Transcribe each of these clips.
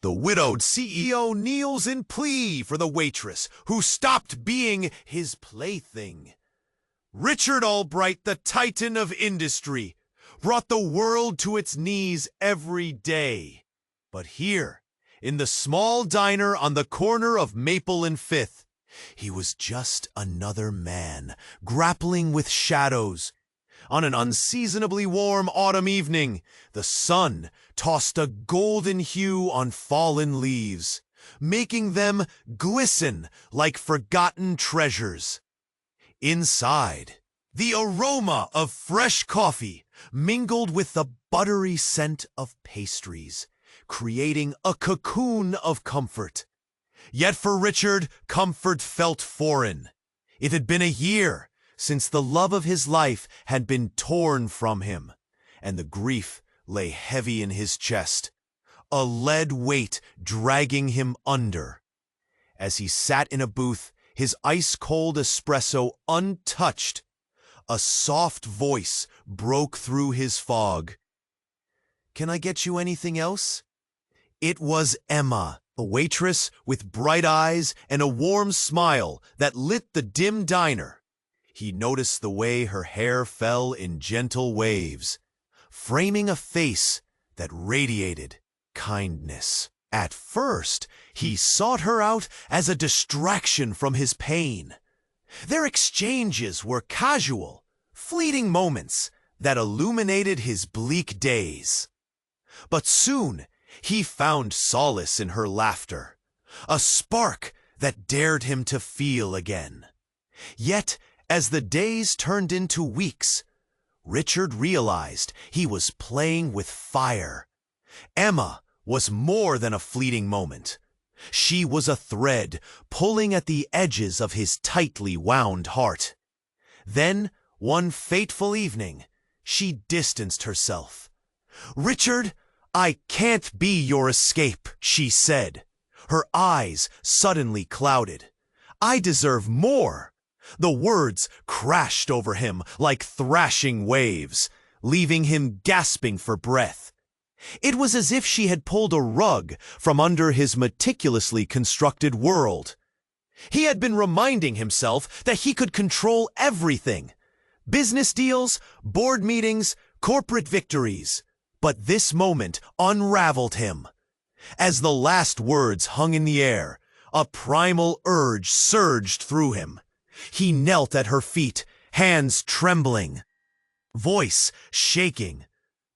The widowed CEO kneels in plea for the waitress who stopped being his plaything. Richard Albright, the titan of industry, brought the world to its knees every day. But here, in the small diner on the corner of Maple and Fifth, he was just another man, grappling with shadows. On an unseasonably warm autumn evening, the sun tossed a golden hue on fallen leaves, making them glisten like forgotten treasures. Inside, the aroma of fresh coffee mingled with the buttery scent of pastries, creating a cocoon of comfort. Yet for Richard, comfort felt foreign. It had been a year since the love of his life had been torn from him, and the grief lay heavy in his chest, a lead weight dragging him under. As he sat in a booth, his ice-cold espresso untouched, a soft voice broke through his fog. "Can I get you anything else?" It was Emma, a waitress with bright eyes and a warm smile that lit the dim diner. He noticed the way her hair fell in gentle waves, framing a face that radiated kindness. At first, he sought her out as a distraction from his pain. Their exchanges were casual, fleeting moments that illuminated his bleak days. But soon, he found solace in her laughter, a spark that dared him to feel again. Yet, as the days turned into weeks, Richard realized he was playing with fire. Emma was more than a fleeting moment. She was a thread pulling at the edges of his tightly wound heart. Then, one fateful evening, she distanced herself. "Richard, I can't be your escape," she said, her eyes suddenly clouded. "I deserve more." The words crashed over him like thrashing waves, leaving him gasping for breath. It was as if she had pulled a rug from under his meticulously constructed world. He had been reminding himself that he could control everything: business deals, board meetings, corporate victories. But this moment unraveled him. As the last words hung in the air, a primal urge surged through him. He knelt at her feet, hands trembling, voice shaking.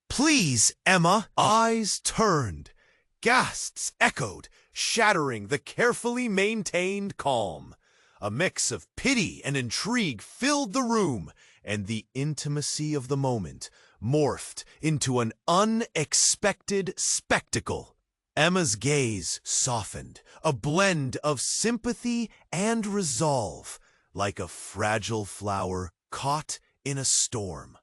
"Please, Emma!" Eyes turned, gasps echoed, shattering the carefully maintained calm. A mix of pity and intrigue filled the room, and the intimacy of the moment morphed into an unexpected spectacle. Emma's gaze softened, a blend of sympathy and resolve, like a fragile flower caught in a storm.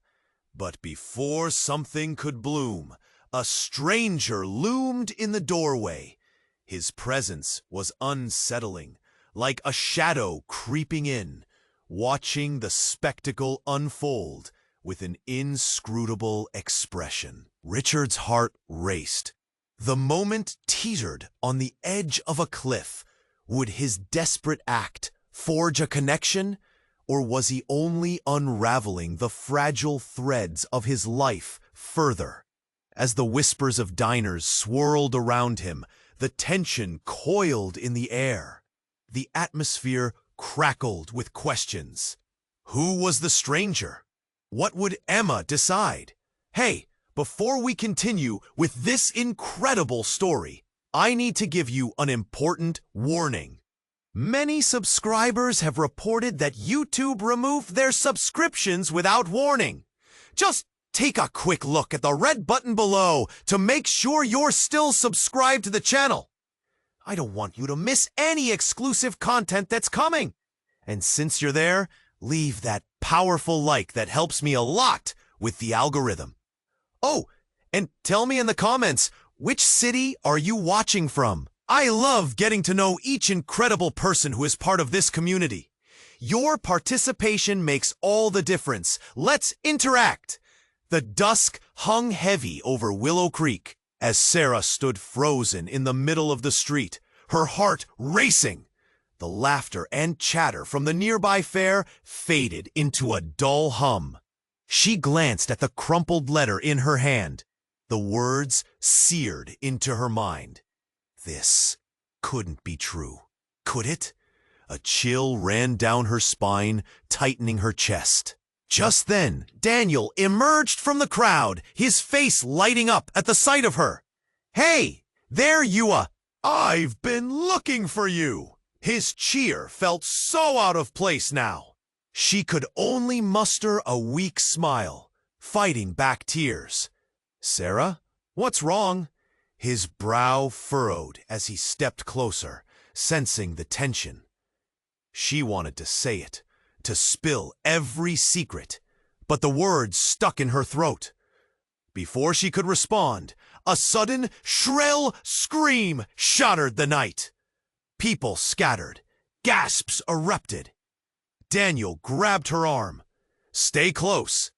But before something could bloom, a stranger loomed in the doorway. His presence was unsettling, like a shadow creeping in, watching the spectacle unfold with an inscrutable expression. Richard's heart raced. The moment teetered on the edge of a cliff. Would his desperate act forge a connection, or was he only unraveling the fragile threads of his life further? As the whispers of diners swirled around him, the tension coiled in the air. The atmosphere crackled with questions. Who was the stranger? What would Emma decide? Hey, before we continue with this incredible story, I need to give you an important warning. Many subscribers have reported that YouTube removed their subscriptions without warning. Just take a quick look at the red button below to make sure you're still subscribed to the channel. I don't want you to miss any exclusive content that's coming. And since you're there, leave that powerful like that helps me a lot with the algorithm. Oh, and tell me in the comments, which city are you watching from? I love getting to know each incredible person who is part of this community. Your participation makes all the difference. Let's interact. The dusk hung heavy over Willow Creek. as Sarah stood frozen in the middle of the street, her heart racing. The laughter and chatter from the nearby fair faded into a dull hum. She glanced at the crumpled letter in her hand. The words seared into her mind. This couldn't be true, could it? A chill ran down her spine, tightening her chest. Just then, Daniel emerged from the crowd, his face lighting up at the sight of her. "Hey, there you are! I've been looking for you!" His cheer felt so out of place now. She could only muster a weak smile, fighting back tears. "Sarah, what's wrong?" His brow furrowed as he stepped closer, sensing the tension. She wanted to say it, to spill every secret, but the words stuck in her throat. Before she could respond, a sudden, shrill scream shattered the night. People scattered. Gasps erupted. Daniel grabbed her arm. "Stay close."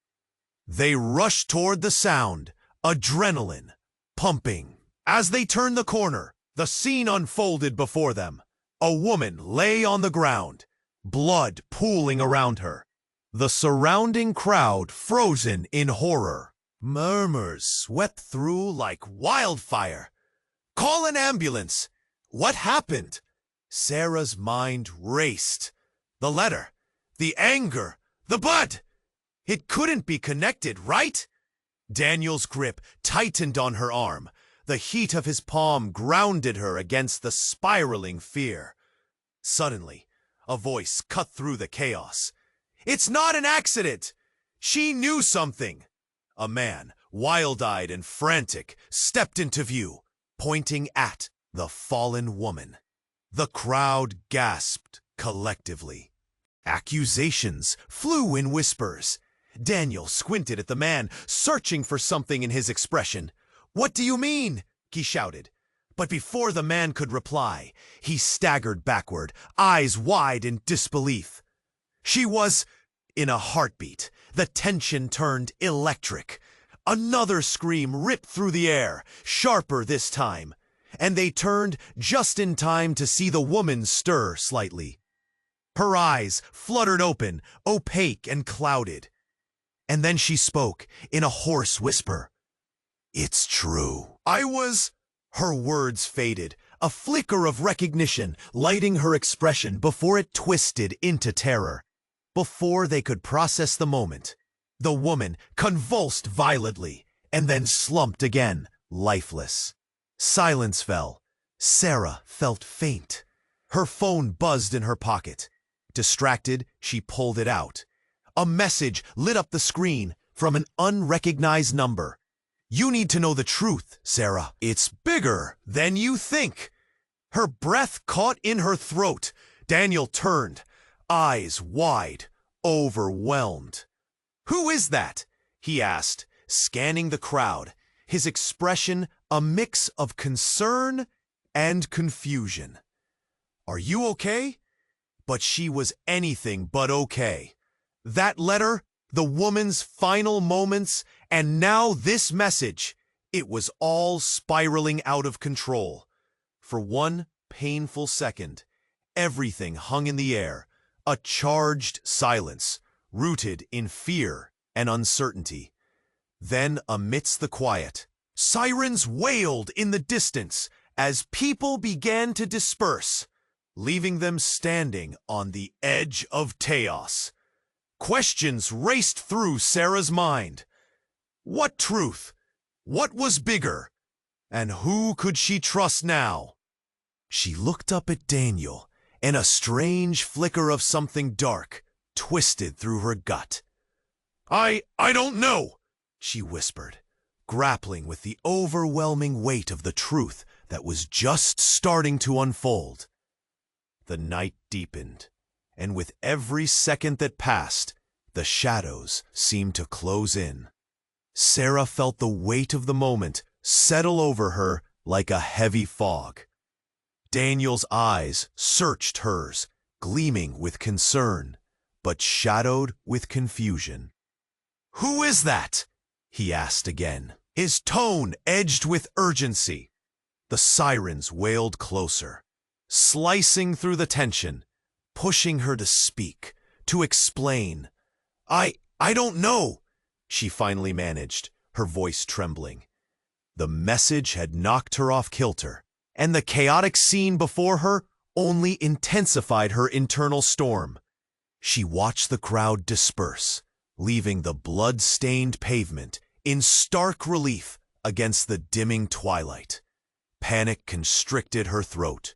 They rushed toward the sound, adrenaline pumping. As they turned the corner, the scene unfolded before them. A woman lay on the ground, blood pooling around her. The surrounding crowd frozen in horror. Murmurs swept through like wildfire. "Call an ambulance!" What happened? Sarah's mind raced. The letter, the anger, the blood. It couldn't be connected, right? Daniel's grip tightened on her arm. The heat of his palm grounded her against the spiraling fear. Suddenly, a voice cut through the chaos. "It's not an accident! She knew something!" A man, wild-eyed and frantic, stepped into view, pointing at the fallen woman. The crowd gasped collectively. Accusations flew in whispers. Daniel squinted at the man, searching for something in his expression. "What do you mean?" he shouted. But before the man could reply, he staggered backward, eyes wide in disbelief. She was... In a heartbeat, the tension turned electric. Another scream ripped through the air, sharper this time, and they turned just in time to see the woman stir slightly. Her eyes fluttered open, opaque and clouded. And then she spoke in a hoarse whisper. "It's true. I was..." Her words faded, a flicker of recognition lighting her expression before it twisted into terror. Before they could process the moment, the woman convulsed violently and then slumped again, lifeless. Silence fell. Sarah felt faint. Her phone buzzed in her pocket. Distracted, she pulled it out. A message lit up the screen from an unrecognized number. "You need to know the truth, Sarah. It's bigger than you think." Her breath caught in her throat. Daniel turned, eyes wide, overwhelmed. "Who is that?" he asked, scanning the crowd, his expression a mix of concern and confusion. "Are you okay?" But she was anything but okay. That letter, the woman's final moments, and now this message, it was all spiraling out of control. For one painful second, everything hung in the air, a charged silence, rooted in fear and uncertainty. Then, amidst the quiet, sirens wailed in the distance as people began to disperse, leaving them standing on the edge of chaos. Questions raced through Sarah's mind. What truth? What was bigger? And who could she trust now? She looked up at Daniel, and a strange flicker of something dark twisted through her gut. I don't know," she whispered, grappling with the overwhelming weight of the truth that was just starting to unfold. The night deepened, and with every second that passed, the shadows seemed to close in. Sarah felt the weight of the moment settle over her like a heavy fog. Daniel's eyes searched hers, gleaming with concern, but shadowed with confusion. "Who is that?" he asked again. his tone edged with urgency. The sirens wailed closer, slicing through the tension, pushing her to speak, to explain. I don't know, she finally managed, her voice trembling. The message had knocked her off kilter, and the chaotic scene before her only intensified her internal storm. She watched the crowd disperse, leaving the blood-stained pavement in stark relief against the dimming twilight. Panic constricted her throat.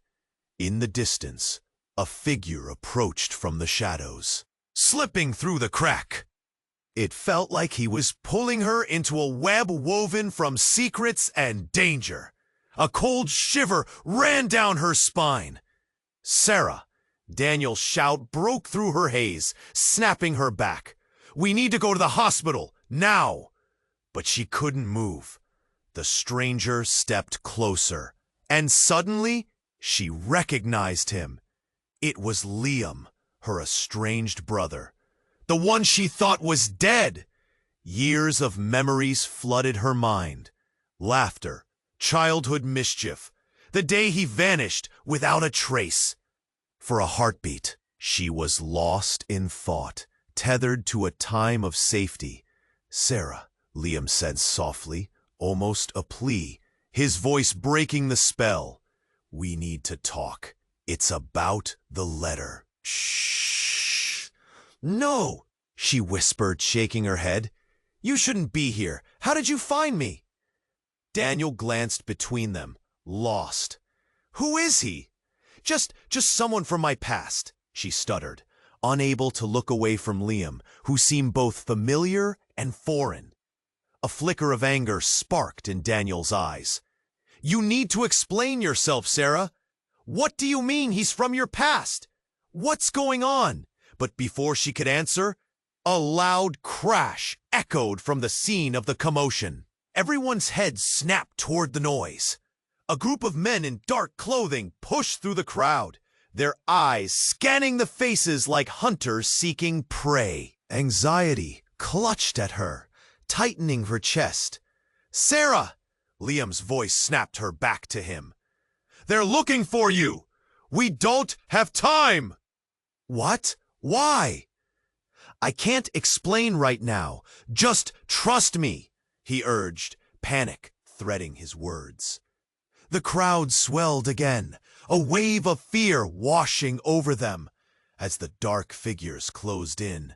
In the distance, a figure approached from the shadows, slipping through the crack. It felt like he was pulling her into a web woven from secrets and danger. A cold shiver ran down her spine. Sarah! Daniel's shout broke through her haze, snapping her back. We need to go to the hospital, now! But she couldn't move. The stranger stepped closer, and suddenly she recognized him. It was Liam, her estranged brother, the one she thought was dead. Years of memories flooded her mind. Laughter, childhood mischief, the day he vanished without a trace. For a heartbeat, she was lost in thought, tethered to a time of safety. Sarah, Liam said softly, almost a plea, his voice breaking the spell. We need to talk. It's about the letter. Shh. No, she whispered, shaking her head. You shouldn't be here. How did you find me? Daniel glanced between them, lost. Who is he? Just someone from my past, she stuttered, unable to look away from Liam, who seemed both familiar and foreign. A flicker of anger sparked in Daniel's eyes. You need to explain yourself, Sarah. What do you mean he's from your past? What's going on? But before she could answer, a loud crash echoed from the scene of the commotion. Everyone's heads snapped toward the noise. A group of men in dark clothing pushed through the crowd, their eyes scanning the faces like hunters seeking prey. Anxiety clutched at her, tightening her chest. Sarah! Liam's voice snapped her back to him. They're looking for you! We don't have time! What? Why? I can't explain right now. Just trust me, he urged, panic threading his words. The crowd swelled again, a wave of fear washing over them as the dark figures closed in.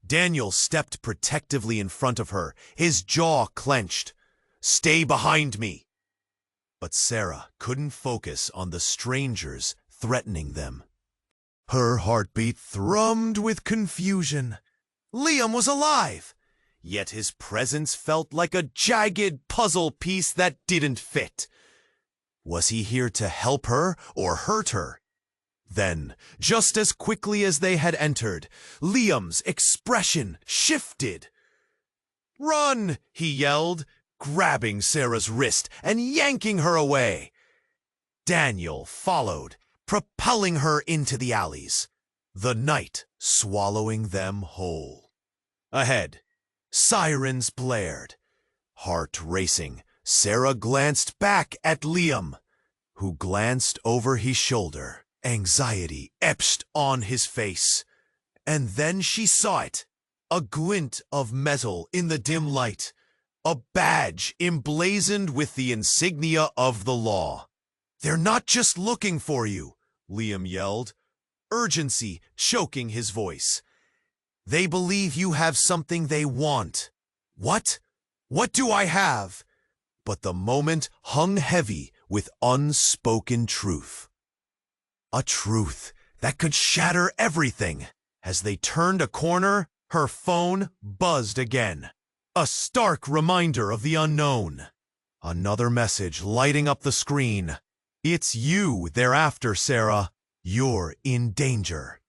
Daniel stepped protectively in front of her, his jaw clenched. Stay behind me! But Sarah couldn't focus on the strangers threatening them. Her heartbeat thrummed with confusion. Liam was alive, yet his presence felt like a jagged puzzle piece that didn't fit. Was he here to help her or hurt her? Then, just as quickly as they had entered, Liam's expression shifted. Run! He yelled, grabbing Sarah's wrist and yanking her away. Daniel followed, propelling her into the alleys, the night swallowing them whole. Ahead, sirens blared. Heart racing, Sarah glanced back at Liam, who glanced over his shoulder. Anxiety etched on his face. And then she saw it, a glint of metal in the dim light, a badge emblazoned with the insignia of the law. They're not just looking for you, Liam yelled, urgency choking his voice. They believe you have something they want. What? What do I have? But the moment hung heavy with unspoken truth. A truth that could shatter everything. As they turned a corner, her phone buzzed again. A stark reminder of the unknown. Another message lighting up the screen. It's you they're after, Sarah. You're in danger.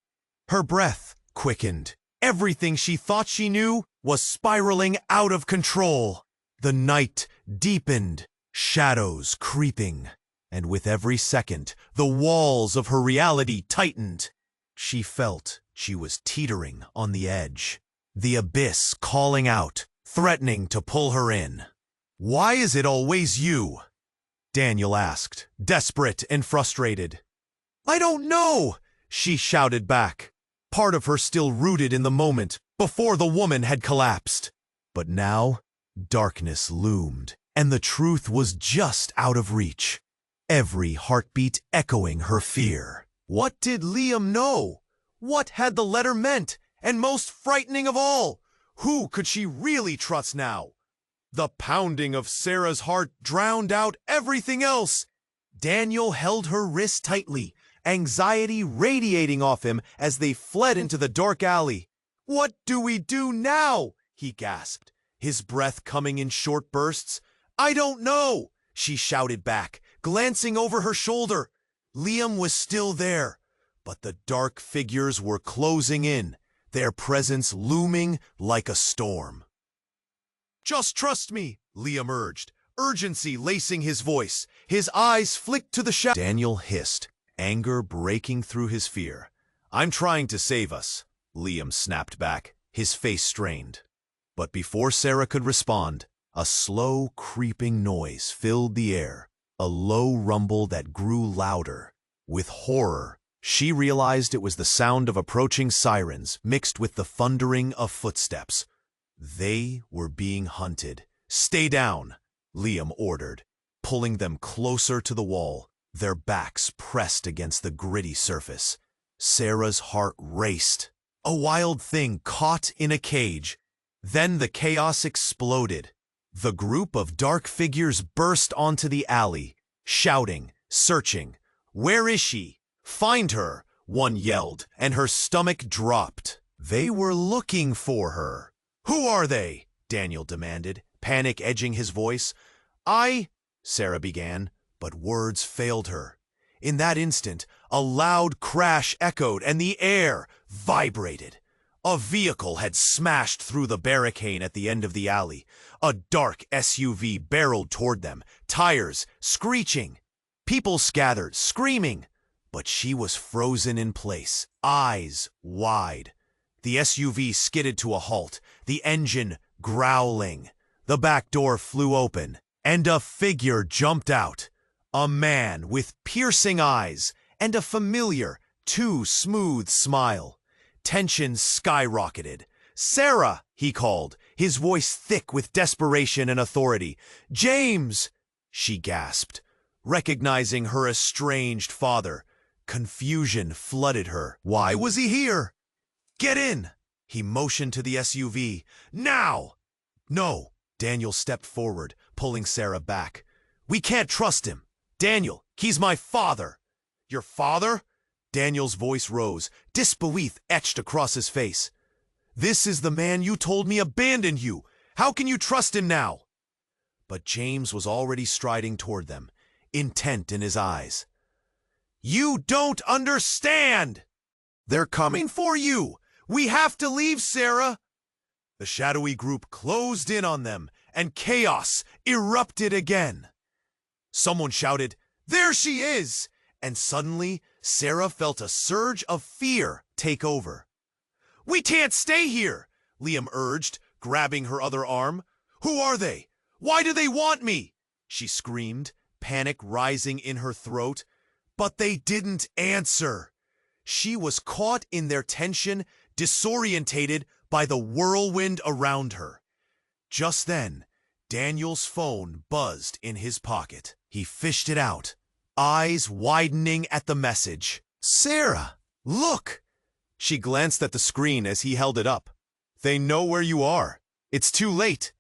Her breath quickened. Everything she thought she knew was spiraling out of control. The night deepened, shadows creeping, and with every second, the walls of her reality tightened. She felt she was teetering on the edge, the abyss calling out, threatening to pull her in. Why is it always you? Daniel asked, desperate and frustrated. I don't know, she shouted back, part of her still rooted in the moment before the woman had collapsed. But now, darkness loomed, and the truth was just out of reach, every heartbeat echoing her fear. What did Liam know? What had the letter meant? And most frightening of all, who could she really trust now? The pounding of Sarah's heart drowned out everything else. Daniel held her wrist tightly, anxiety radiating off him as they fled into the dark alley. What do we do now? He gasped, his breath coming in short bursts. I don't know, she shouted back, glancing over her shoulder. Liam was still there, but the dark figures were closing in, their presence looming like a storm. Just trust me, Liam urged, urgency lacing his voice. His eyes flicked to the shadow. Daniel hissed, anger breaking through his fear. I'm trying to save us, Liam snapped back, his face strained. But before Sarah could respond, a slow, creeping noise filled the air, a low rumble that grew louder. With horror, she realized it was the sound of approaching sirens mixed with the thundering of footsteps. They were being hunted. Stay down, Liam ordered, pulling them closer to the wall, their backs pressed against the gritty surface. Sarah's heart raced. A wild thing caught in a cage. Then the chaos exploded. The group of dark figures burst onto the alley, shouting, searching. Where is she? Find her, one yelled, and her stomach dropped. They were looking for her. Who are they? Daniel demanded, panic edging his voice. Sarah began, but words failed her. In that instant, a loud crash echoed and the air vibrated. A vehicle had smashed through the barricade at the end of the alley. A dark SUV barreled toward them, tires screeching. People scattered, screaming. But she was frozen in place, eyes wide. The SUV skidded to a halt, the engine growling. The back door flew open, and a figure jumped out. A man with piercing eyes and a familiar, too smooth smile. Tension skyrocketed. Sarah, he called, his voice thick with desperation and authority. James, she gasped, recognizing her estranged father. Confusion flooded her. Why was he here? Get in! He motioned to the SUV. Now! No, Daniel stepped forward, pulling Sarah back. We can't trust him. Daniel, he's my father. Your father? Daniel's voice rose, disbelief etched across his face. This is the man you told me abandoned you. How can you trust him now? But James was already striding toward them, intent in his eyes. You don't understand! They're coming for you! We have to leave, Sarah! The shadowy group closed in on them, and chaos erupted again. Someone shouted, There she is! And suddenly, Sarah felt a surge of fear take over. We can't stay here, Liam urged, grabbing her other arm. Who are they? Why do they want me? She screamed, panic rising in her throat. But they didn't answer. She was caught in their tension, disorientated by the whirlwind around her. Just then, Daniel's phone buzzed in his pocket. He fished it out, eyes widening at the message. Sarah, look! She glanced at the screen as he held it up. They know where you are. It's too late.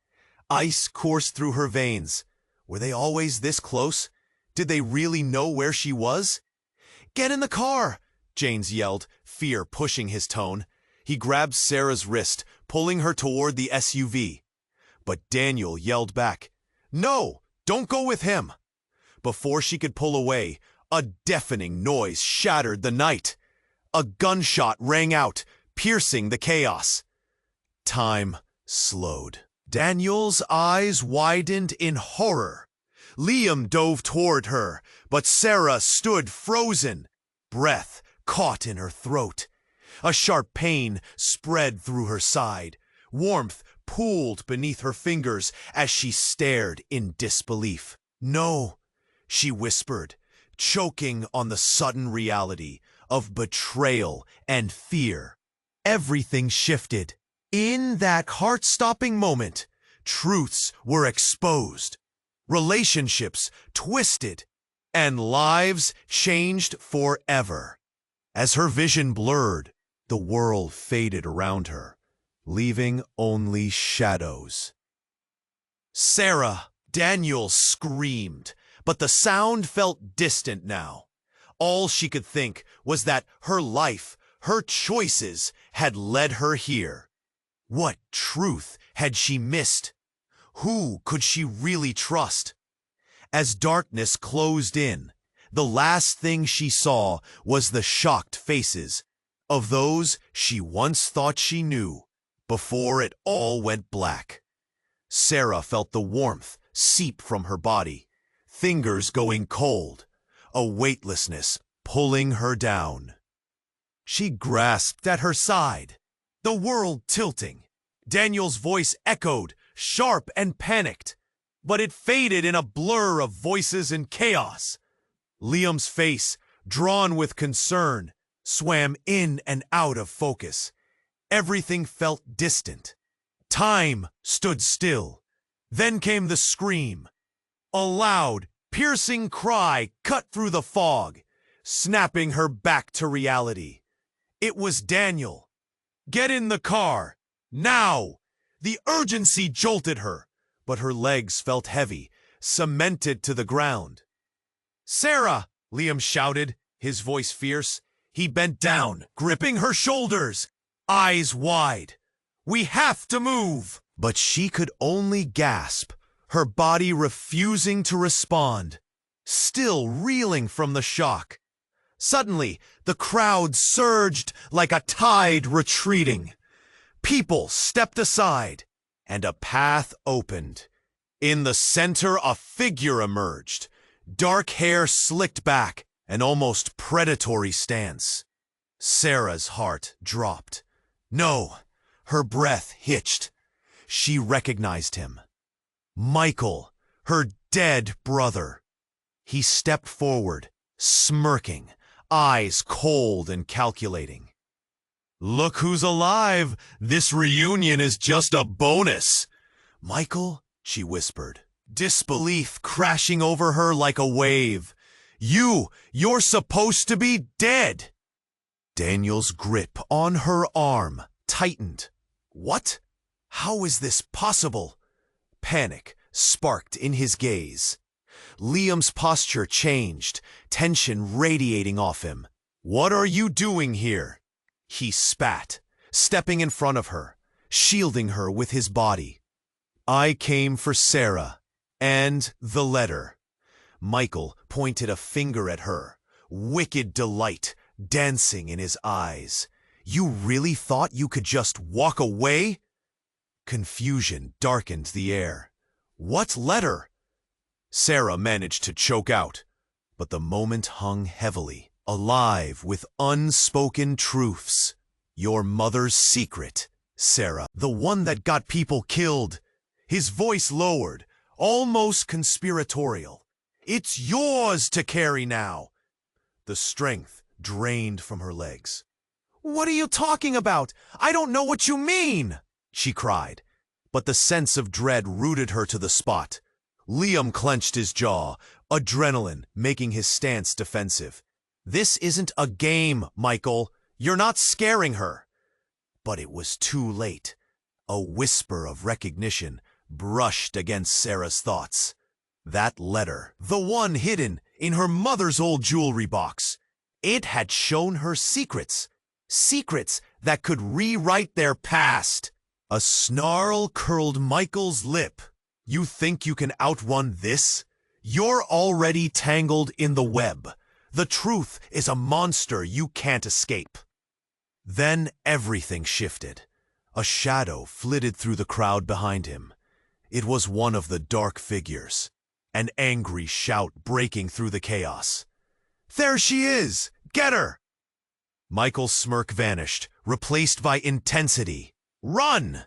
Ice coursed through her veins. Were they always this close? Did they really know where she was? Get in the car, James yelled, fear pushing his tone. He grabbed Sarah's wrist, pulling her toward the SUV. But Daniel yelled back, No, don't go with him. Before she could pull away, a deafening noise shattered the night. A gunshot rang out, piercing the chaos. Time slowed. Daniel's eyes widened in horror. Liam dove toward her, but Sarah stood frozen, breath caught in her throat. A sharp pain spread through her side, warmth pooled beneath her fingers as she stared in disbelief. "No," she whispered, choking on the sudden reality of betrayal and fear. Everything shifted. In that heart-stopping moment, truths were exposed, relationships twisted, and lives changed forever. As her vision blurred, the world faded around her, leaving only shadows. "Sarah!" Daniel screamed, but the sound felt distant now. All she could think was that her life, her choices, had led her here. What truth had she missed? Who could she really trust? As darkness closed in, the last thing she saw was the shocked faces of those she once thought she knew before it all went black. Sarah felt the warmth seep from her body, fingers going cold, a weightlessness pulling her down. She grasped at her side, the world tilting. Daniel's voice echoed, sharp and panicked, but it faded in a blur of voices and chaos. Liam's face, drawn with concern, swam in and out of focus. Everything felt distant. Time stood still. Then came the scream. A loud, piercing cry cut through the fog, snapping her back to reality. It was Daniel. "Get in the car! Now!" The urgency jolted her, but her legs felt heavy, cemented to the ground. "Sarah!" Liam shouted, his voice fierce. He bent down, gripping her shoulders, eyes wide. "We have to move!" But she could only gasp, her body refusing to respond, still reeling from the shock. Suddenly, the crowd surged like a tide retreating. People stepped aside, and a path opened. In the center, a figure emerged, dark hair slicked back, an almost predatory stance. Sarah's heart dropped. No, her breath hitched. She recognized him. Michael, her dead brother. He stepped forward, smirking, eyes cold and calculating. "Look who's alive! This reunion is just a bonus!" "Michael?" she whispered, disbelief crashing over her like a wave. You're supposed to be dead!" Daniel's grip on her arm tightened. "What? How is this possible?" Panic sparked in his gaze. Liam's posture changed, tension radiating off him. "What are you doing here?" He spat, stepping in front of her, shielding her with his body. "I came for Sarah, and the letter." Michael pointed a finger at her, wicked delight dancing in his eyes. "You really thought you could just walk away?" Confusion darkened the air. "What letter?" Sarah managed to choke out, but the moment hung heavily, alive with unspoken truths. "Your mother's secret, Sarah, the one that got people killed." His voice lowered, almost conspiratorial. "It's yours to carry now." The strength drained from her legs. "What are you talking about? I don't know what you mean!" she cried, but the sense of dread rooted her to the spot. Liam clenched his jaw, adrenaline making his stance defensive. "This isn't a game, Michael. You're not scaring her." But it was too late. A whisper of recognition brushed against Sarah's thoughts. That letter, the one hidden in her mother's old jewelry box. It had shown her secrets. Secrets that could rewrite their past. A snarl curled Michael's lip. "You think you can outrun this? You're already tangled in the web. The truth is a monster you can't escape." Then everything shifted. A shadow flitted through the crowd behind him. It was one of the dark figures, an angry shout breaking through the chaos. "There she is! Get her!" Michael's smirk vanished, replaced by intensity. "Run!"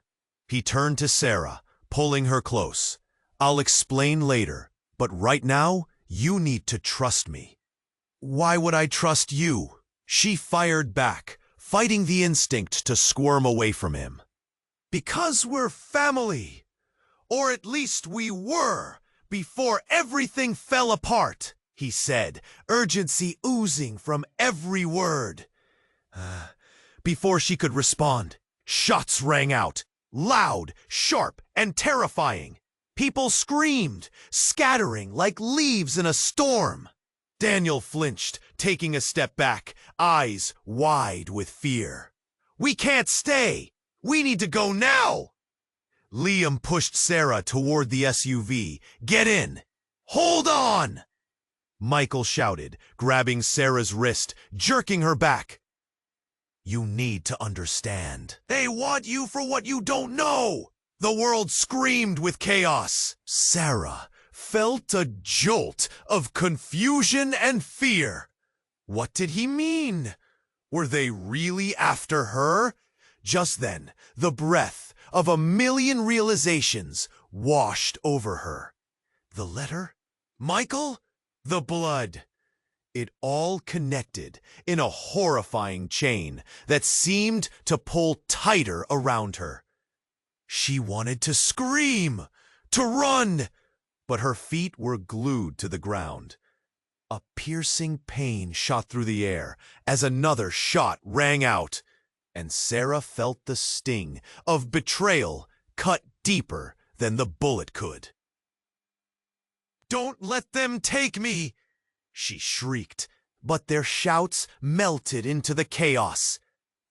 He turned to Sarah, pulling her close. "I'll explain later, but right now, you need to trust me." "Why would I trust you?" She fired back, fighting the instinct to squirm away from him. "Because we're family. Or at least we were, before everything fell apart," he said, urgency oozing from every word. Before she could respond, shots rang out, loud, sharp, and terrifying. People screamed, scattering like leaves in a storm. Daniel flinched, taking a step back, eyes wide with fear. "We can't stay! We need to go now!" Liam pushed Sarah toward the SUV. "Get in! Hold on!" Michael shouted, grabbing Sarah's wrist, jerking her back. "You need to understand. They want you for what you don't know!" The world screamed with chaos. Sarah felt a jolt of confusion and fear. What did he mean? Were they really after her? Just then, the breath of a million realizations washed over her. The letter? Michael? The blood. It all connected in a horrifying chain that seemed to pull tighter around her. She wanted to scream, to run, but her feet were glued to the ground. A piercing pain shot through the air as another shot rang out, and Sarah felt the sting of betrayal cut deeper than the bullet could. "Don't let them take me!" she shrieked, but their shouts melted into the chaos.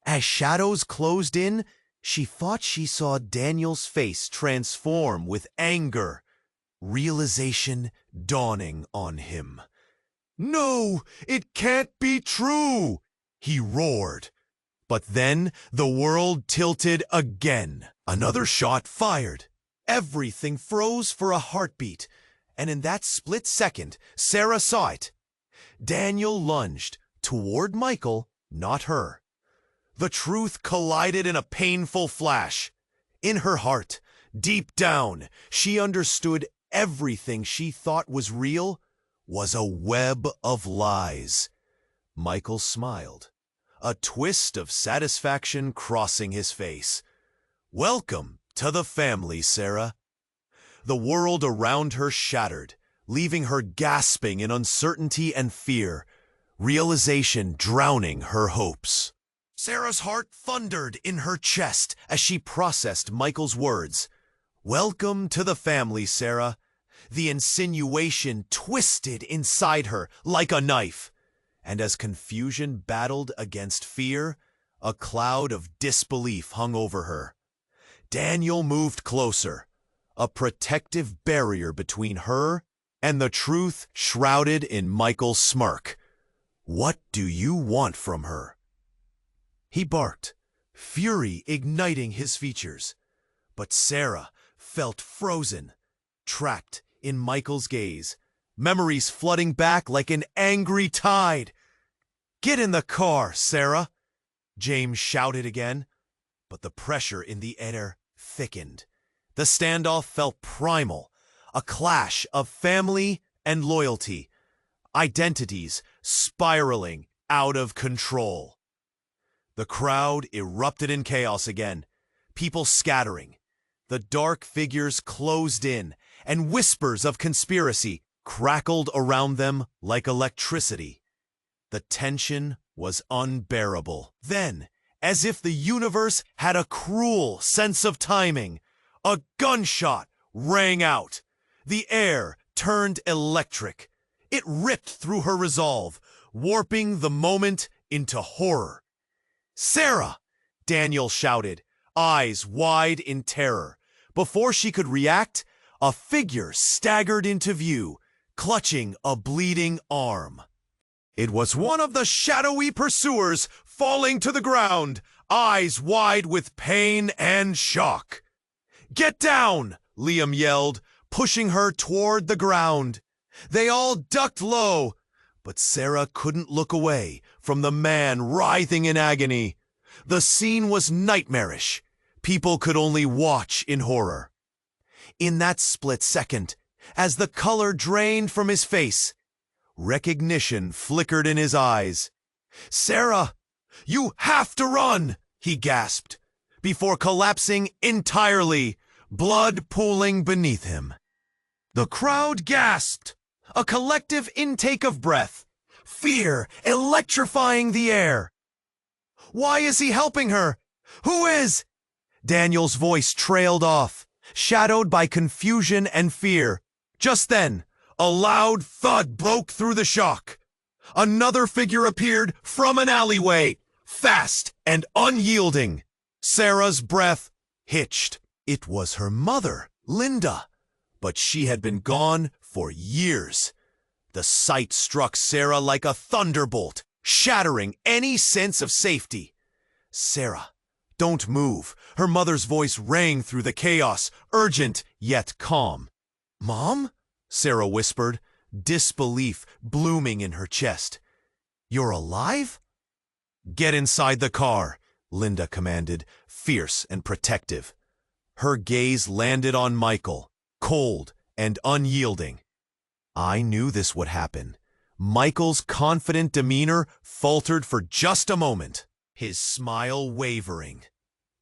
As shadows closed in, she thought she saw Daniel's face transform with anger, realization dawning on him. "No, it can't be true!" he roared. But then the world tilted again. Another shot fired. Everything froze for a heartbeat, and in that split second, Sarah saw it. Daniel lunged toward Michael, not her. The truth collided in a painful flash. In her heart, deep down, she understood everything she thought was real was a web of lies. Michael smiled, a twist of satisfaction crossing his face. "Welcome to the family, Sarah." The world around her shattered, leaving her gasping in uncertainty and fear, realization drowning her hopes. Sarah's heart thundered in her chest as she processed Michael's words. "Welcome to the family, Sarah." The insinuation twisted inside her like a knife, and as confusion battled against fear, a cloud of disbelief hung over her. Daniel moved closer, a protective barrier between her and the truth shrouded in Michael's smirk. "What do you want from her?" He barked, fury igniting his features. But Sarah felt frozen, trapped in Michael's gaze, memories flooding back like an angry tide. "Get in the car, Sarah," James shouted again, but the pressure in the air thickened. The standoff felt primal, a clash of family and loyalty, identities spiraling out of control. The crowd erupted in chaos again, people scattering. The dark figures closed in, and whispers of conspiracy crackled around them like electricity. The tension was unbearable. Then, as if the universe had a cruel sense of timing, a gunshot rang out. The air turned electric. It ripped through her resolve, warping the moment into horror. "Sarah!" Daniel shouted, eyes wide in terror. Before she could react, a figure staggered into view, clutching a bleeding arm. It was one of the shadowy pursuers falling to the ground, eyes wide with pain and shock. "Get down!" Liam yelled, pushing her toward the ground. They all ducked low, but Sarah couldn't look away from the man writhing in agony. The scene was nightmarish. people could only watch in horror. In that split second, as the color drained from his face, recognition flickered in his eyes. "Sarah, you have to run!" he gasped, before collapsing entirely, blood pooling beneath him. The crowd gasped, a collective intake of breath, fear electrifying the air. "Why is he helping her? Who is?" Daniel's voice trailed off, shadowed by confusion and fear. Just then, a loud thud broke through the shock. Another figure appeared from an alleyway, fast and unyielding. Sarah's breath hitched. It was her mother, Linda, but she had been gone for years. The sight struck Sarah like a thunderbolt, shattering any sense of safety. "Sarah, don't move." Her mother's voice rang through the chaos, urgent yet calm. "Mom?" Sarah whispered, disbelief blooming in her chest. "You're alive?" "Get inside the car," Linda commanded, fierce and protective. Her gaze landed on Michael, cold and unyielding. I knew this would happen. Michael's confident demeanor faltered for just a moment, his smile wavering.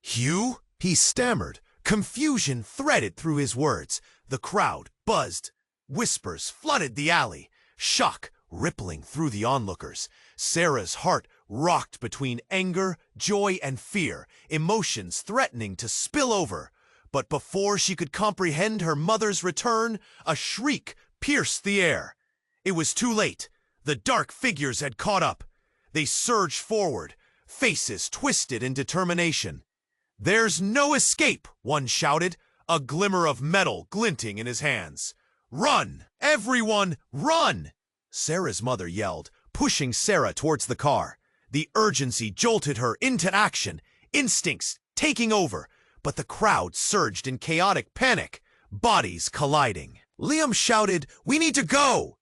"Hugh?" he stammered. Confusion threaded through his words. The crowd buzzed. Whispers flooded the alley, shock rippling through the onlookers. Sarah's heart rocked between anger, joy, and fear, emotions threatening to spill over. But before she could comprehend her mother's return, a shriek pierced the air. It was too late. The dark figures had caught up. They surged forward, faces twisted in determination. "There's no escape," one shouted, a glimmer of metal glinting in his hands. "Run! Everyone, run!" Sarah's mother yelled, pushing Sarah towards the car. The urgency jolted her into action, instincts taking over, but the crowd surged in chaotic panic, bodies colliding. Liam shouted, "We need to go!"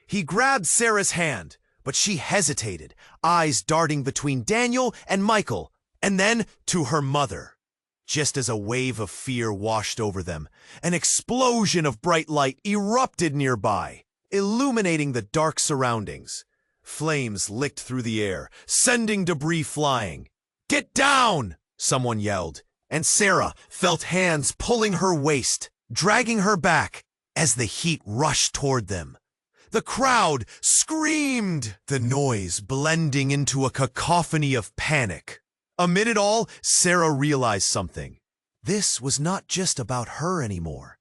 He grabbed Sarah's hand, but she hesitated, eyes darting between Daniel and Michael, and then to her mother. Just as a wave of fear washed over them, an explosion of bright light erupted nearby, illuminating the dark surroundings. Flames licked through the air, sending debris flying. "Get down!" someone yelled, and Sarah felt hands pulling her waist, dragging her back as the heat rushed toward them. The crowd screamed, the noise blending into a cacophony of panic. Amid it all, Sarah realized something. This was not just about her anymore.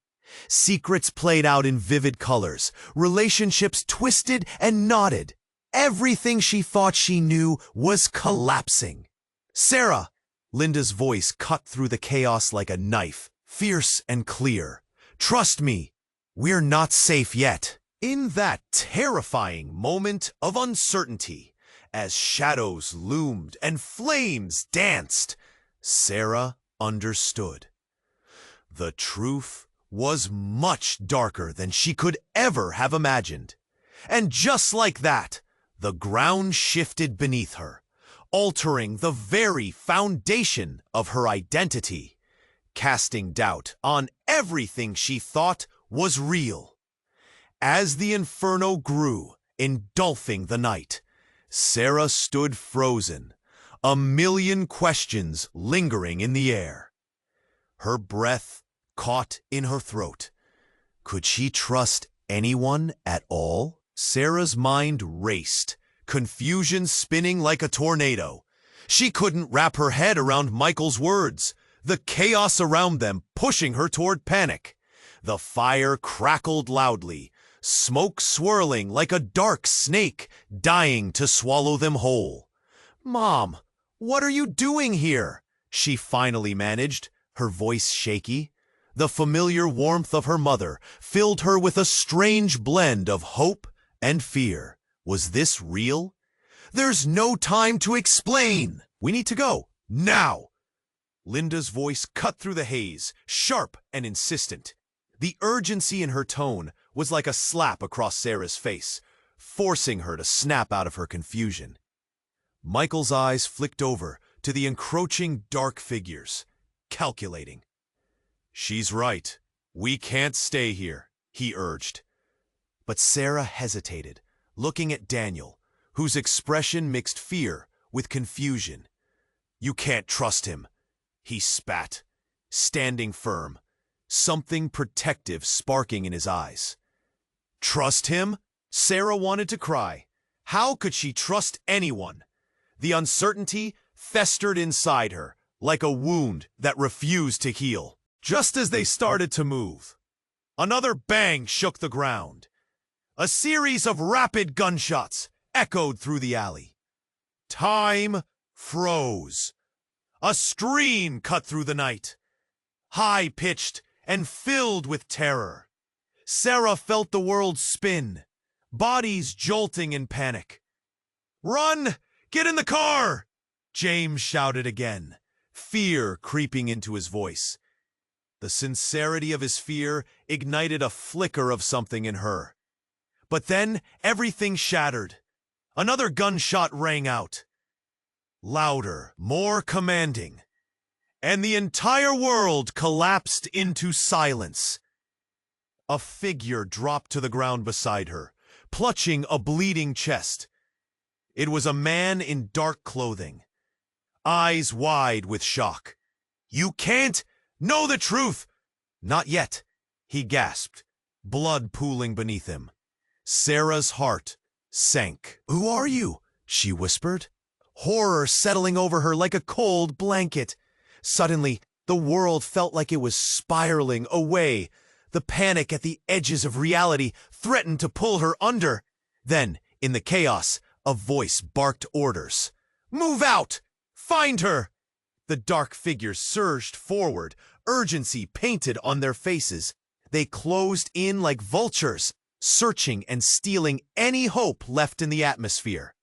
Secrets played out in vivid colors, relationships twisted and knotted. Everything she thought she knew was collapsing. "Sarah!" Linda's voice cut through the chaos like a knife, fierce and clear. "Trust me, we're not safe yet." In that terrifying moment of uncertainty, as shadows loomed and flames danced, Sarah understood. The truth was much darker than she could ever have imagined. And just like that, the ground shifted beneath her, altering the very foundation of her identity, casting doubt on everything she thought was real. As the inferno grew, engulfing the night, Sarah stood frozen, a million questions lingering in the air. Her breath caught in her throat. Could she trust anyone at all? Sarah's mind raced, confusion spinning like a tornado. She couldn't wrap her head around Michael's words, the chaos around them pushing her toward panic. The fire crackled loudly, smoke swirling like a dark snake, dying to swallow them whole. "Mom, what are you doing here?" she finally managed, her voice shaky. The familiar warmth of her mother filled her with a strange blend of hope and fear. Was this real? "There's no time to explain. We need to go, now." Linda's voice cut through the haze, sharp and insistent. The urgency in her tone was like a slap across Sarah's face, forcing her to snap out of her confusion. Michael's eyes flicked over to the encroaching dark figures. calculating. "She's right. We can't stay here," he urged. But Sarah hesitated, looking at Daniel, whose expression mixed fear with confusion. "You can't trust him," he spat, standing firm, something protective sparking in his eyes. Trust him? Sarah wanted to cry. How could she trust anyone? The uncertainty festered inside her, like a wound that refused to heal. Just as they started to move, another bang shook the ground. A series of rapid gunshots echoed through the alley. Time froze. A scream cut through the night, high-pitched and filled with terror. Sarah felt the world spin, bodies jolting in panic. "Run! Get in the car!" James shouted again, fear creeping into his voice. The sincerity of his fear ignited a flicker of something in her. But then everything shattered. Another gunshot rang out. Louder, more commanding. And the entire world collapsed into silence. A figure dropped to the ground beside her, clutching a bleeding chest. It was a man in dark clothing, eyes wide with shock. "You can't know the truth!" "Not yet," he gasped, blood pooling beneath him. Sarah's heart sank. "Who are you?" she whispered, horror settling over her like a cold blanket. Suddenly, the world felt like it was spiraling away. The panic at the edges of reality threatened to pull her under. Then, in the chaos, a voice barked orders. "Move out! Find her!" The dark figures surged forward, urgency painted on their faces. They closed in like vultures, searching and stealing any hope left in the atmosphere.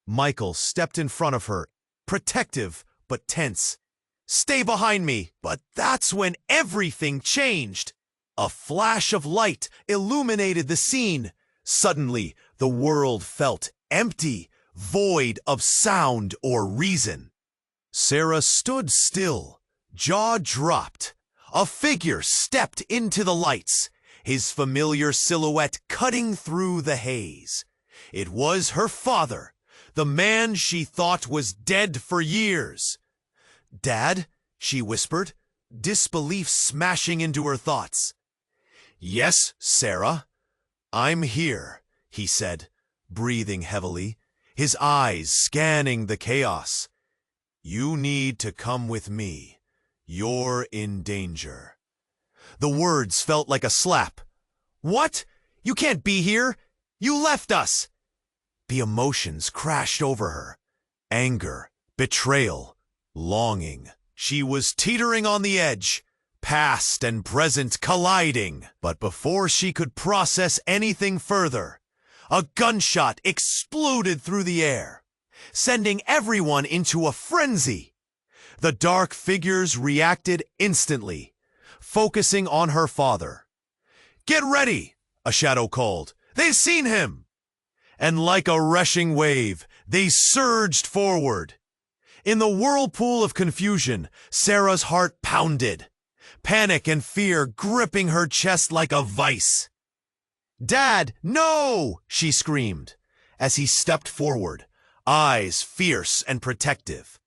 Michael stepped in front of her, protective but tense. "Stay behind me!" But that's when everything changed. A flash of light illuminated the scene. Suddenly, the world felt empty, void of sound or reason. Sarah stood still, jaw dropped. A figure stepped into the lights, his familiar silhouette cutting through the haze. It was her father, the man she thought was dead for years. "Dad?" she whispered, disbelief smashing into her thoughts. "Yes, Sarah, I'm here," he said, breathing heavily, his eyes scanning the chaos. "You need to come with me. You're in danger." The words felt like a slap. "What? You can't be here! You left us!" The emotions crashed over her. Anger, betrayal, longing. She was teetering on the edge, past and present colliding. But before she could process anything further, a gunshot exploded through the air, sending everyone into a frenzy. The dark figures reacted instantly, focusing on her father. "Get ready!" a shadow called. "They've seen him!" And like a rushing wave, they surged forward. In the whirlpool of confusion, Sarah's heart pounded, panic and fear gripping her chest like a vice. "Dad, no!" she screamed, as he stepped forward, eyes fierce and protective.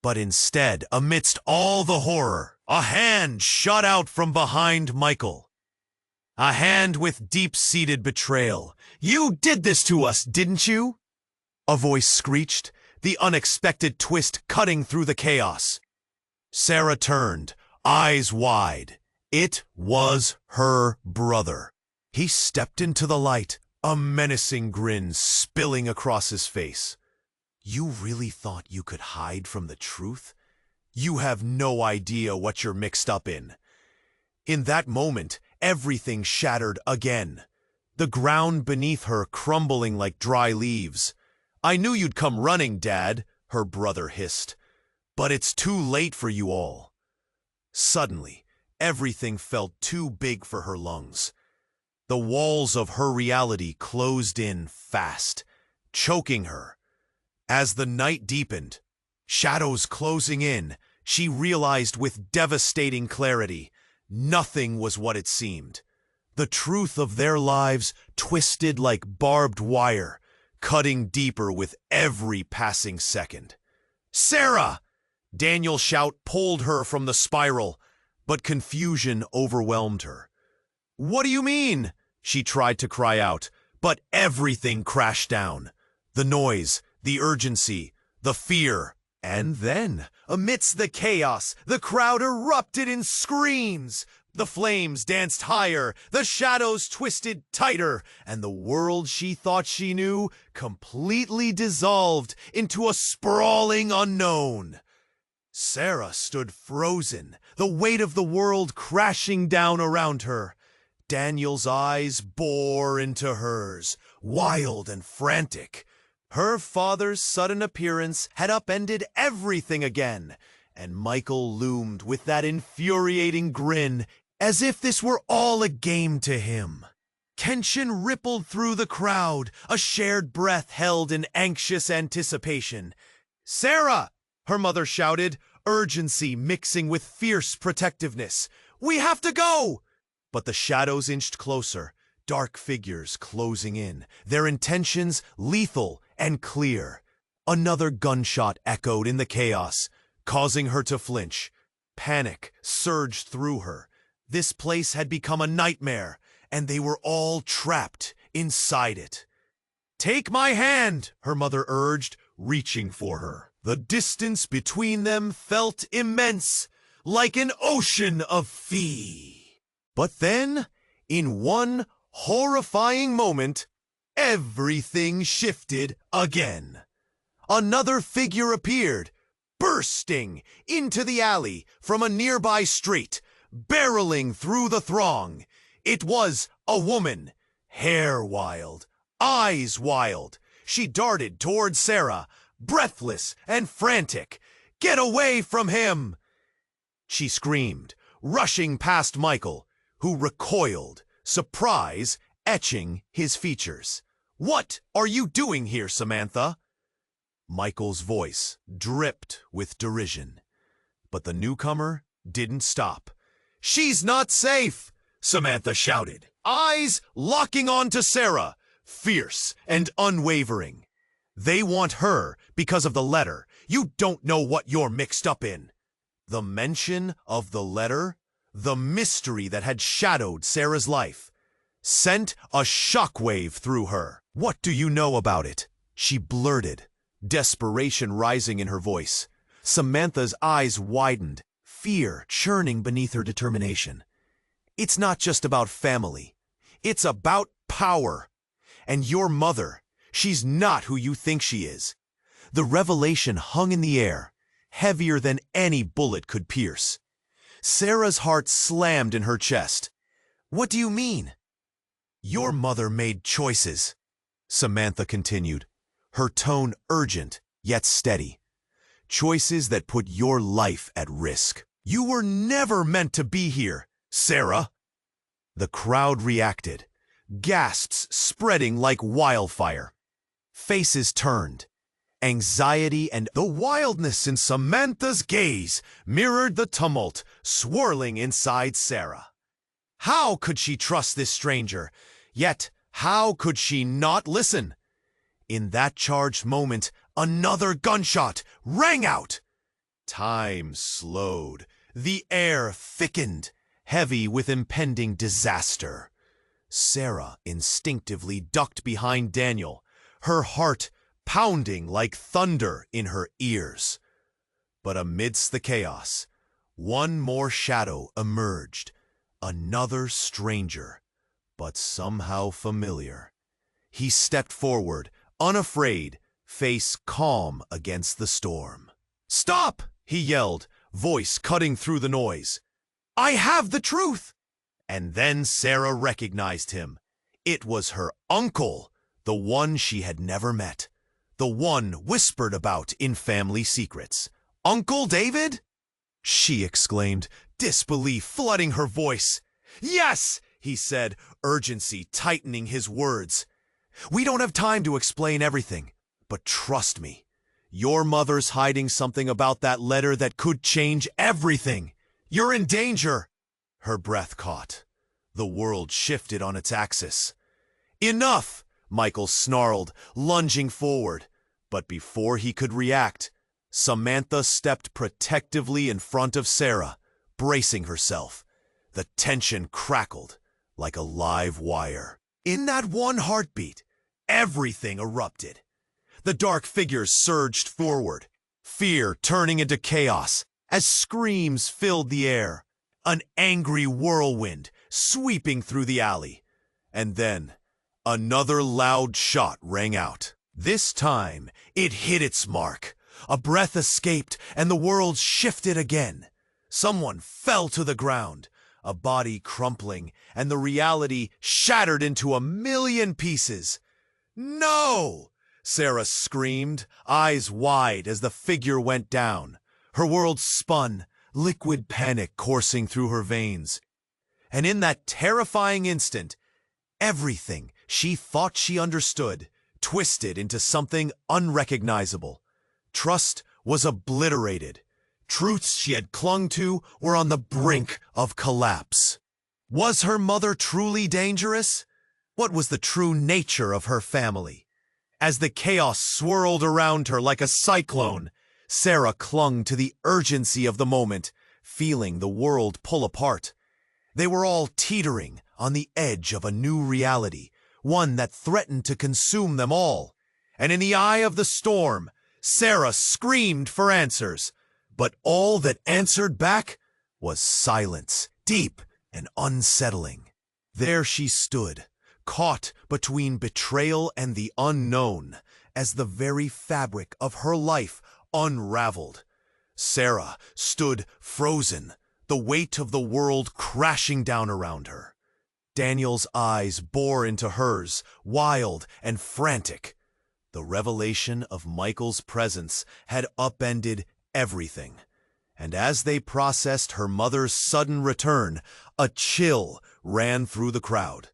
But instead, amidst all the horror, a hand shot out from behind Michael. A hand with deep-seated betrayal. "You did this to us, didn't you?" A voice screeched, the unexpected twist cutting through the chaos. Sarah turned, eyes wide. It was her brother. He stepped into the light, a menacing grin spilling across his face. "You really thought you could hide from the truth? You have no idea what you're mixed up in." In that moment, everything shattered again, the ground beneath her crumbling like dry leaves. "I knew you'd come running, Dad," her brother hissed. "But it's too late for you all." Suddenly, everything felt too big for her lungs. The walls of her reality closed in fast, choking her. As the night deepened, shadows closing in, she realized with devastating clarity, nothing was what it seemed. The truth of their lives twisted like barbed wire, cutting deeper with every passing second. "Sarah!" Daniel's shout pulled her from the spiral, but confusion overwhelmed her. "What do you mean?" She tried to cry out, but everything crashed down. The noise, the urgency, the fear. And then, amidst the chaos, the crowd erupted in screams. The flames danced higher, the shadows twisted tighter, and the world she thought she knew completely dissolved into a sprawling unknown. Sarah stood frozen, the weight of the world crashing down around her. Daniel's eyes bore into hers, wild and frantic. Her father's sudden appearance had upended everything again, and Michael loomed with that infuriating grin, as if this were all a game to him. Tension rippled through the crowd, a shared breath held in anxious anticipation. "Sarah!" her mother shouted, urgency mixing with fierce protectiveness. "We have to go!" But the shadows inched closer, dark figures closing in, their intentions lethal and clear. Another gunshot echoed in the chaos, causing her to flinch. Panic surged through her. This place had become a nightmare, and they were all trapped inside it. "Take my hand," her mother urged, reaching for her. The distance between them felt immense, like an ocean of fee. But then, in one horrifying moment, everything shifted again. Another figure appeared, bursting into the alley from a nearby street, barreling through the throng. It was a woman, hair wild, eyes wild. She darted toward Sarah, breathless and frantic. "Get away from him!" she screamed, rushing past Michael, who recoiled, surprise etching his features. "What are you doing here, Samantha?" Michael's voice dripped with derision. But the newcomer didn't stop. "She's not safe!" Samantha shouted, eyes locking onto Sarah, fierce and unwavering. "They want her because of the letter. You don't know what you're mixed up in." The mention of the letter, the mystery that had shadowed Sarah's life, sent a shockwave through her. "What do you know about it?" she blurted, desperation rising in her voice. Samantha's eyes widened, fear churning beneath her determination. "It's not just about family. It's about power. And your mother, she's not who you think she is." The revelation hung in the air, heavier than any bullet could pierce. Sarah's heart slammed in her chest. "What do you mean?" "Your mother made choices," Samantha continued, her tone urgent yet steady. "Choices that put your life at risk. You were never meant to be here, Sarah." The crowd reacted, gasps spreading like wildfire. Faces turned. Anxiety and the wildness in Samantha's gaze mirrored the tumult swirling inside Sarah. How could she trust this stranger? Yet, how could she not listen? In that charged moment, another gunshot rang out. Time slowed. The air thickened, heavy with impending disaster. Sarah instinctively ducked behind Daniel, her heart pounding like thunder in her ears. But amidst the chaos, one more shadow emerged, another stranger, but somehow familiar. He stepped forward, unafraid, face calm against the storm. "Stop!" he yelled, voice cutting through the noise. "I have the truth!" And then Sarah recognized him. It was her uncle, the one she had never met, the one whispered about in family secrets. "Uncle David?" she exclaimed, disbelief flooding her voice. "Yes!" he said, urgency tightening his words. "We don't have time to explain everything, but trust me. Your mother's hiding something about that letter that could change everything. You're in danger. Her breath caught. The world shifted on its axis. Enough! Michael snarled, lunging forward. But before he could react, Samantha stepped protectively in front of Sarah, bracing herself. The tension crackled like a live wire. In that one heartbeat, everything erupted. The dark figures surged forward, fear turning into chaos as screams filled the air. An angry whirlwind sweeping through the alley. And then, another loud shot rang out. This time, it hit its mark. A breath escaped, and the world shifted again. Someone fell to the ground, a body crumpling, and the reality shattered into a million pieces. No! Sarah screamed, eyes wide as the figure went down. Her world spun, liquid panic coursing through her veins. And in that terrifying instant, everything she thought she understood twisted into something unrecognizable. Trust was obliterated. Truths she had clung to were on the brink of collapse. Was her mother truly dangerous? What was the true nature of her family? As the chaos swirled around her like a cyclone, Sarah clung to the urgency of the moment, feeling the world pull apart. They were all teetering on the edge of a new reality, one that threatened to consume them all. And in the eye of the storm, Sarah screamed for answers. But all that answered back was silence, deep and unsettling. There she stood, caught between betrayal and the unknown, as the very fabric of her life unraveled. Sarah stood frozen, the weight of the world crashing down around her. Daniel's eyes bore into hers, wild and frantic. The revelation of Michael's presence had upended everything. And as they processed her mother's sudden return, a chill ran through the crowd.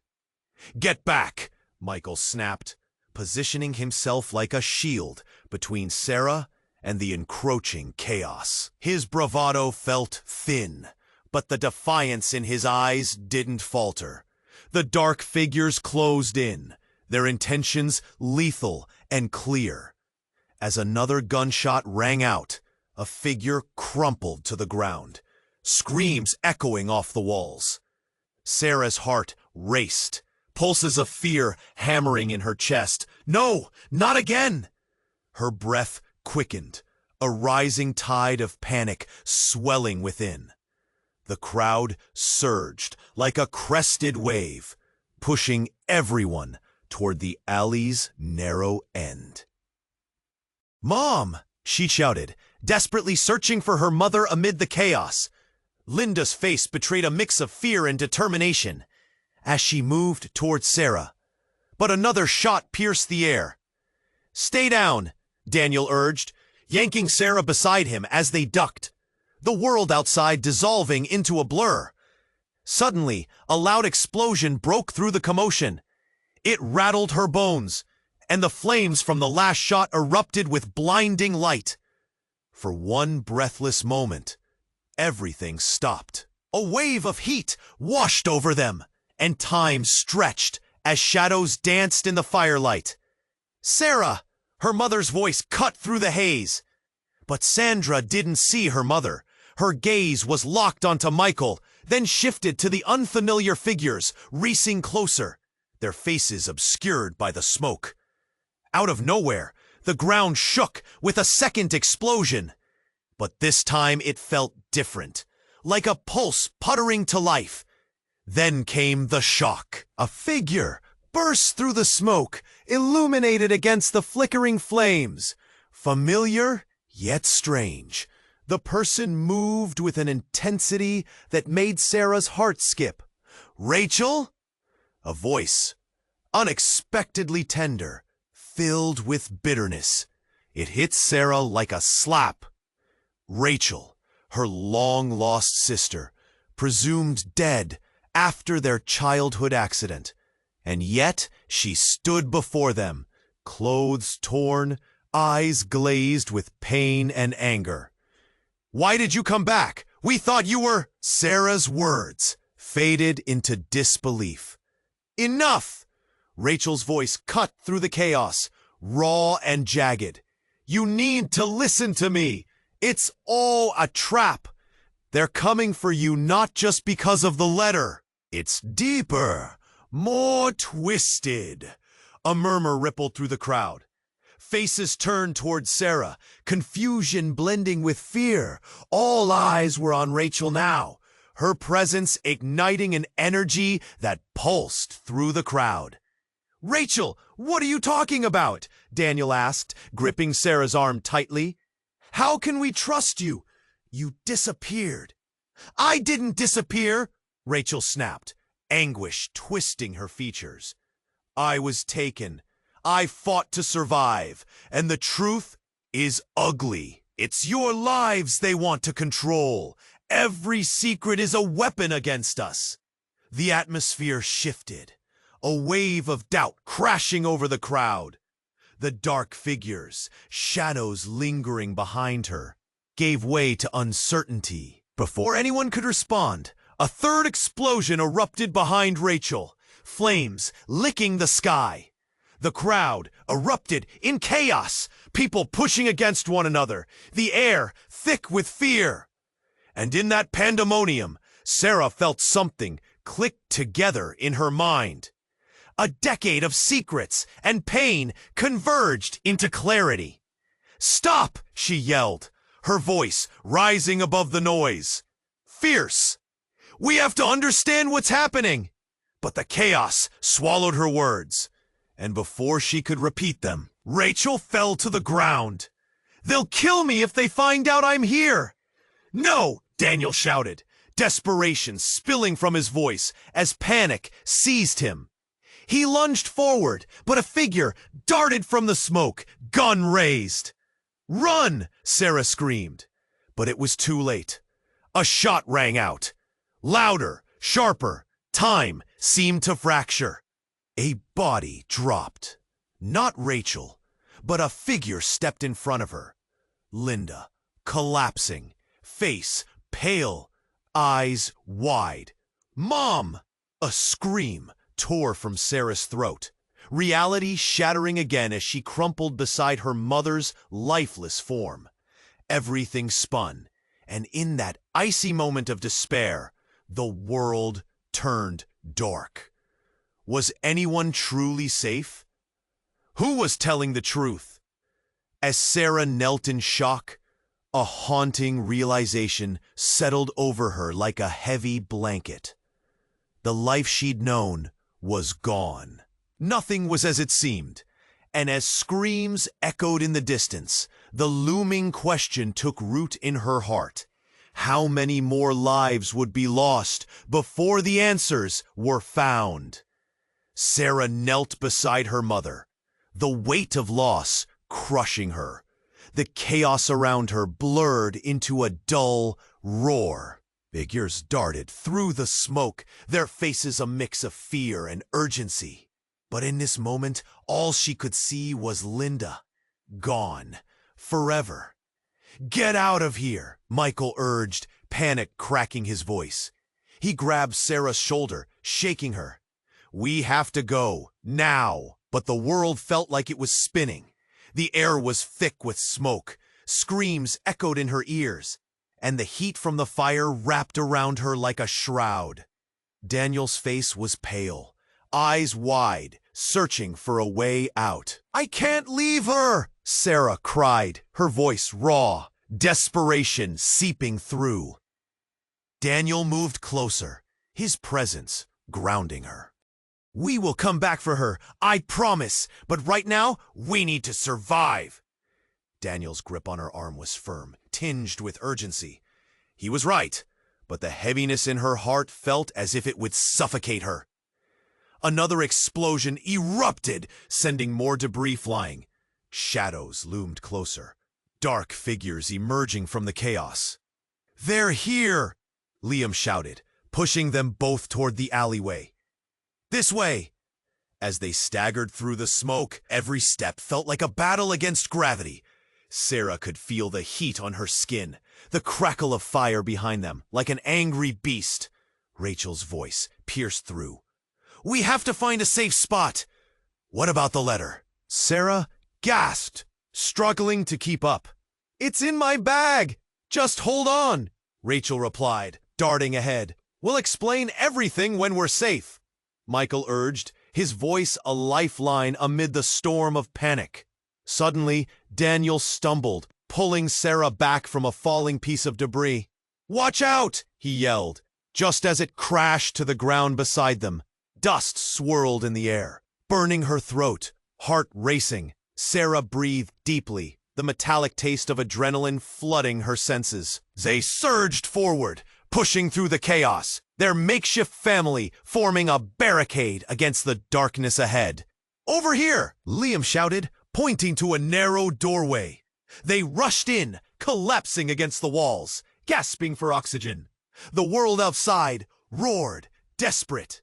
"Get back!" Michael snapped, positioning himself like a shield between Sarah and the encroaching chaos. His bravado felt thin, but the defiance in his eyes didn't falter. The dark figures closed in, their intentions lethal and clear. As another gunshot rang out, a figure crumpled to the ground, screams echoing off the walls. Sarah's heart raced, pulses of fear hammering in her chest. No, not again! Her breath quickened, a rising tide of panic swelling within. The crowd surged like a crested wave, pushing everyone toward the alley's narrow end. "Mom!" she shouted, desperately searching for her mother amid the chaos. Linda's face betrayed a mix of fear and determination as she moved toward Sarah. But another shot pierced the air. "Stay down," Daniel urged, yanking Sarah beside him as they ducked, the world outside dissolving into a blur. Suddenly, a loud explosion broke through the commotion. It rattled her bones, and the flames from the last shot erupted with blinding light. For one breathless moment, everything stopped. A wave of heat washed over them, and time stretched as shadows danced in the firelight. "Sarah!" Her mother's voice cut through the haze. But Sandra didn't see her mother. Her gaze was locked onto Michael, then shifted to the unfamiliar figures, racing closer, their faces obscured by the smoke. Out of nowhere, the ground shook with a second explosion. But this time it felt different, like a pulse puttering to life. Then came the shock. A figure burst through the smoke, illuminated against the flickering flames. Familiar, yet strange. The person moved with an intensity that made Sarah's heart skip. "Rachel?" A voice, unexpectedly tender, filled with bitterness. It hit Sarah like a slap. Rachel, her long-lost sister, presumed dead after their childhood accident. And yet she stood before them, clothes torn, eyes glazed with pain and anger. "Why did you come back? We thought you were—" Sarah's words faded into disbelief. "Enough!" Rachel's voice cut through the chaos, raw and jagged. "You need to listen to me. It's all a trap. They're coming for you not just because of the letter. It's deeper, more twisted." A murmur rippled through the crowd. Faces turned toward Sarah, confusion blending with fear. All eyes were on Rachel now, her presence igniting an energy that pulsed through the crowd. "Rachel, what are you talking about?" Daniel asked, gripping Sarah's arm tightly. "How can we trust you? You disappeared." "I didn't disappear," Rachel snapped, anguish twisting her features. "I was taken. I fought to survive, and the truth is ugly. It's your lives they want to control. Every secret is a weapon against us." The atmosphere shifted, a wave of doubt crashing over the crowd. The dark figures, shadows lingering behind her, gave way to uncertainty. Before anyone could respond, a third explosion erupted behind Rachel, flames licking the sky. The crowd erupted in chaos, people pushing against one another, the air thick with fear. And in that pandemonium, Sarah felt something click together in her mind. A decade of secrets and pain converged into clarity. "Stop!" she yelled, her voice rising above the noise. Fierce. "We have to understand what's happening." But the chaos swallowed her words, and before she could repeat them, Rachel fell to the ground. "They'll kill me if they find out I'm here." "No!" Daniel shouted, desperation spilling from his voice as panic seized him. He lunged forward, but a figure darted from the smoke, gun raised. "Run!" Sarah screamed, but it was too late. A shot rang out. Louder, sharper, time seemed to fracture. A body dropped. Not Rachel, but a figure stepped in front of her. Linda, collapsing, face pale, eyes wide. "Mom!" A scream tore from Sarah's throat, reality shattering again as she crumpled beside her mother's lifeless form. Everything spun, and in that icy moment of despair, the world turned dark. Was anyone truly safe? Who was telling the truth? As Sarah knelt in shock, a haunting realization settled over her like a heavy blanket. The life she'd known was gone. Nothing was as it seemed, and as screams echoed in the distance, the looming question took root in her heart. How many more lives would be lost before the answers were found? Sarah knelt beside her mother, the weight of loss crushing her, the chaos around her blurred into a dull roar. Figures darted through the smoke, their faces a mix of fear and urgency. But in this moment, all she could see was Linda, gone, forever. "Get out of here," Michael urged, panic cracking his voice. He grabbed Sarah's shoulder, shaking her. "We have to go, now." But the world felt like it was spinning. The air was thick with smoke, screams echoed in her ears, and the heat from the fire wrapped around her like a shroud. Daniel's face was pale, eyes wide, searching for a way out. "I can't leave her!" Sarah cried, her voice raw, desperation seeping through. Daniel moved closer, his presence grounding her. "We will come back for her, I promise, but right now, we need to survive." Daniel's grip on her arm was firm, tinged with urgency. He was right, but the heaviness in her heart felt as if it would suffocate her. Another explosion erupted, sending more debris flying. Shadows loomed closer, dark figures emerging from the chaos. "They're here!" Liam shouted, pushing them both toward the alleyway. "This way!" As they staggered through the smoke, every step felt like a battle against gravity. Sarah could feel the heat on her skin, the crackle of fire behind them, like an angry beast. Rachel's voice pierced through. "We have to find a safe spot." "What about the letter?" Sarah gasped, struggling to keep up. "It's in my bag. Just hold on," Rachel replied, darting ahead. "We'll explain everything when we're safe," Michael urged, his voice a lifeline amid the storm of panic. Suddenly, Daniel stumbled, pulling Sarah back from a falling piece of debris. "Watch out!" he yelled, just as it crashed to the ground beside them. Dust swirled in the air, burning her throat, heart racing. Sarah breathed deeply, the metallic taste of adrenaline flooding her senses. They surged forward, pushing through the chaos, their makeshift family forming a barricade against the darkness ahead. "Over here!" Liam shouted, pointing to a narrow doorway. They rushed in, collapsing against the walls, gasping for oxygen. The world outside roared, desperate.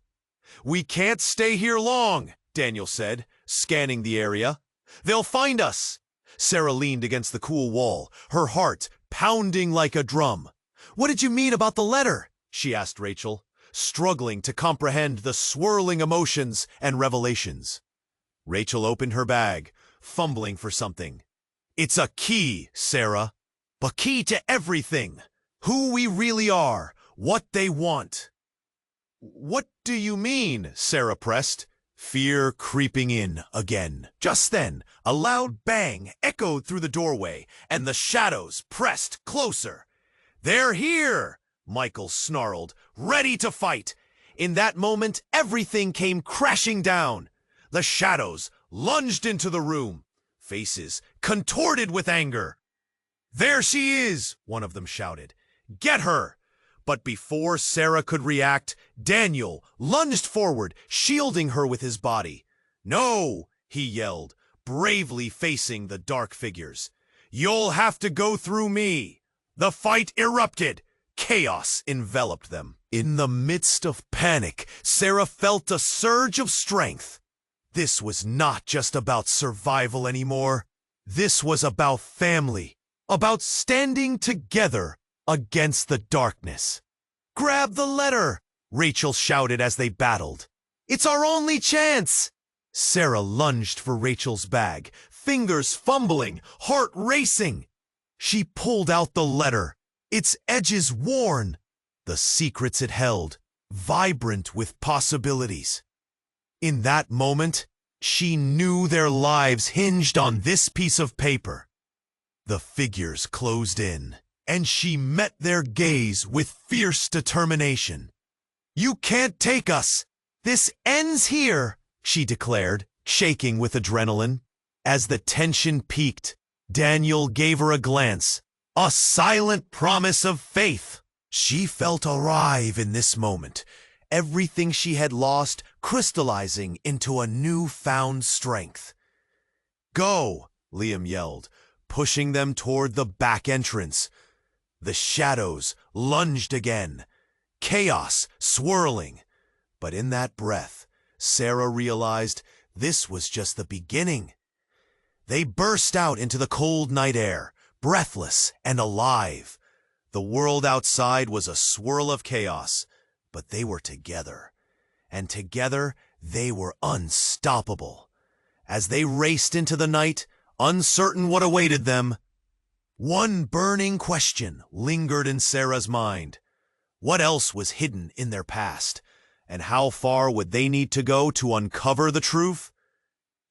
"We can't stay here long," Daniel said, scanning the area. "They'll find us." Sarah leaned against the cool wall, her heart pounding like a drum. "What did you mean about the letter?" she asked Rachel, struggling to comprehend the swirling emotions and revelations. Rachel opened her bag, fumbling for something. "It's a key, Sarah. A key to everything. Who we really are, what they want." "What do you mean?" Sarah pressed, fear creeping in again. Just then, a loud bang echoed through the doorway, and the shadows pressed closer. "They're here!" Michael snarled, ready to fight. In that moment, everything came crashing down. The shadows lunged into the room, faces contorted with anger. "There she is!" one of them shouted. "Get her!" But before Sarah could react, Daniel lunged forward, shielding her with his body. "No!" he yelled, bravely facing the dark figures. "You'll have to go through me." The fight erupted. Chaos enveloped them. In the midst of panic, Sarah felt a surge of strength. This was not just about survival anymore. This was about family, about standing together against the darkness. "Grab the letter!" Rachel shouted as they battled. "It's our only chance!" Sarah lunged for Rachel's bag, fingers fumbling, heart racing. She pulled out the letter, its edges worn, the secrets it held, vibrant with possibilities. In that moment, she knew their lives hinged on this piece of paper. The figures closed in, and she met their gaze with fierce determination. "You can't take us! This ends here!" she declared, shaking with adrenaline. As the tension peaked, Daniel gave her a glance, a silent promise of faith. She felt alive in this moment, everything she had lost crystallizing into a newfound strength. "Go!" Liam yelled, pushing them toward the back entrance. The shadows lunged again, chaos swirling. But in that breath, Sarah realized this was just the beginning. They burst out into the cold night air, breathless and alive. The world outside was a swirl of chaos, but they were together. And together, they were unstoppable. As they raced into the night, uncertain what awaited them, one burning question lingered in Sarah's mind. What else was hidden in their past? And how far would they need to go to uncover the truth?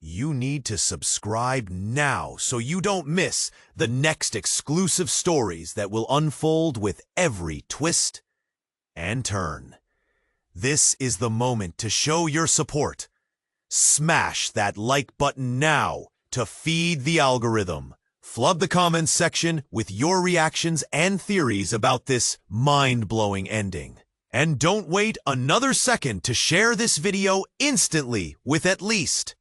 You need to subscribe now so you don't miss the next exclusive stories that will unfold with every twist and turn. This is the moment to show your support. Smash that like button now to feed the algorithm. Flood the comments section with your reactions and theories about this mind-blowing ending. And don't wait another second to share this video instantly with at least